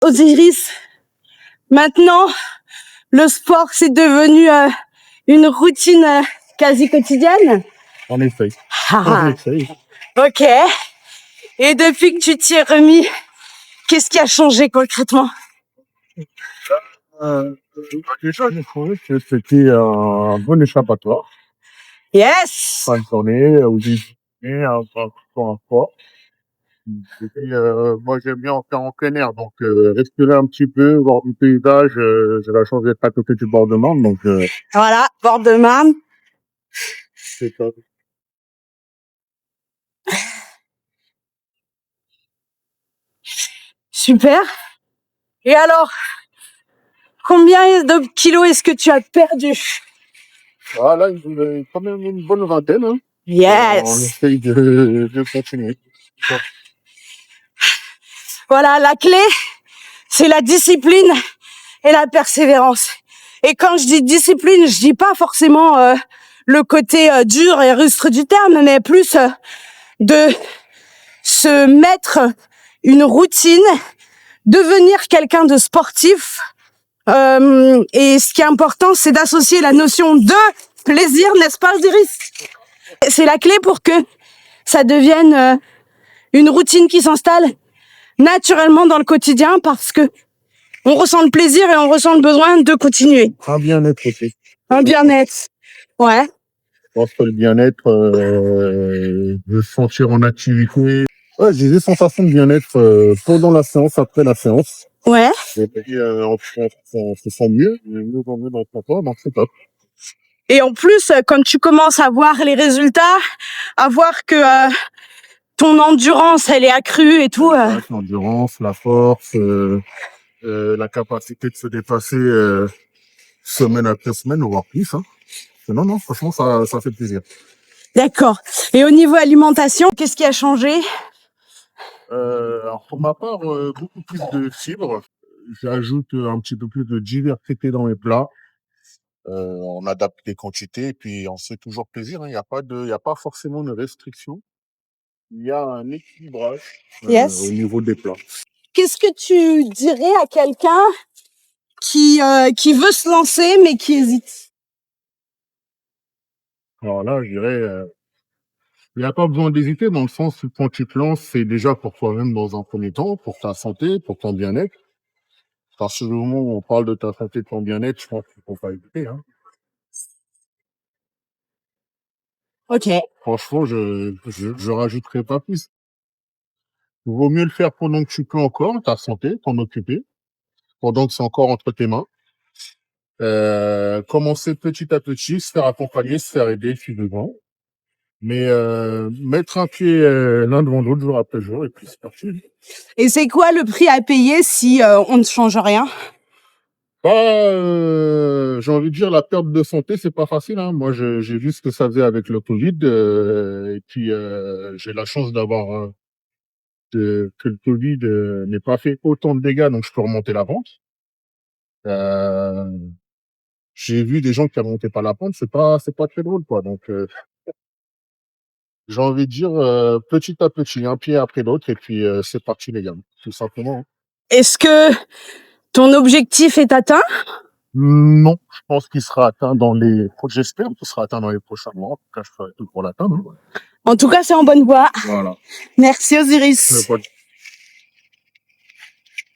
Osiris, maintenant, le sport, c'est devenu une routine quasi quotidienne. On essaye. Ah, On essaye. ok. Et depuis que tu t'y es remis, qu'est-ce qui a changé concrètement? Déjà, j'ai trouvé que c'était un bon échappatoire. Yes! Fin de journée, où j'ai un sport. Et puis, moi, j'aime bien en faire en plein air. Donc, respirer un petit peu, voir du paysage. J'ai la chance d'être à côté du bord de Marne. Donc, Voilà, bord de Marne. c'est top. Super. Et alors, combien de kilos est-ce que tu as perdu? Voilà, quand même une bonne vingtaine. Hein. On Yes! essaye de continuer. Donc, Voilà, la clé, c'est la discipline et la persévérance. Et quand je dis discipline, je dis pas forcément le côté dur et rustre du terme, mais plus de se mettre une routine, devenir quelqu'un de sportif. Et ce qui est important, c'est d'associer la notion de plaisir, n'est-ce pas, Osiris? C'est la clé pour que ça devienne une routine qui s'installe naturellement dans le quotidien, parce que on ressent le plaisir et on ressent le besoin de continuer. un bien-être aussi. Un bien-être. Ouais. Je pense que le bien-être, de se sentir en activité. Ouais, j'ai des sensations de bien-être pendant la séance, après la séance. Ouais. Et puis, on se sent mieux dans son corps, donc c'est top. Et en plus, quand tu commences à voir les résultats, à voir que ton endurance, elle est accrue et tout. L'endurance, la force, la capacité de se dépasser semaine après semaine, voire plus. Hein. Non, franchement, ça fait plaisir. D'accord. Et au niveau alimentation, qu'est-ce qui a changé? Alors pour ma part, beaucoup plus de fibres. J'ajoute un petit peu plus de diversité dans mes plats. On adapte les quantités et puis on se fait toujours plaisir. Hein. Il y a pas forcément de restriction. Il y a un équilibrage Yes. au niveau des plats. Qu'est-ce que tu dirais à quelqu'un qui veut se lancer mais qui hésite? Alors là, je dirais, il n'y a pas besoin d'hésiter dans le sens où quand tu te lances, c'est déjà pour toi-même dans un premier temps, pour ta santé, pour ton bien-être. À partir du moment où on parle de ta santé, de ton bien-être, je pense qu'il faut pas hésiter. Hein. Ok. Franchement, je rajouterai pas plus. Il vaut mieux le faire pendant que tu peux encore, ta santé, t'en occuper, pendant que c'est encore entre tes mains. Commencer petit à petit, se faire accompagner, se faire aider si besoin. Mais mettre un pied l'un devant l'autre jour après jour et puis c'est parti. Et c'est quoi le prix à payer si on ne change rien? J'ai envie de dire la perte de santé, c'est pas facile. Hein. Moi, j'ai vu ce que ça faisait avec le Covid et puis j'ai la chance d'avoir que le Covid n'ait pas fait autant de dégâts, donc je peux remonter la pente. Euh, j'ai vu des gens qui remontaient pas la pente, c'est pas très drôle, quoi. Donc j'ai envie de dire petit à petit, un pied après l'autre, et puis c'est parti, les gars, tout simplement. Hein. Est-ce que ton objectif est atteint? Non, je pense qu'il sera atteint j'espère qu'il sera atteint dans les prochains mois. En tout cas, je ferai tout pour l'atteindre. Hein. En tout cas, c'est en bonne voie. Voilà. Merci Osiris.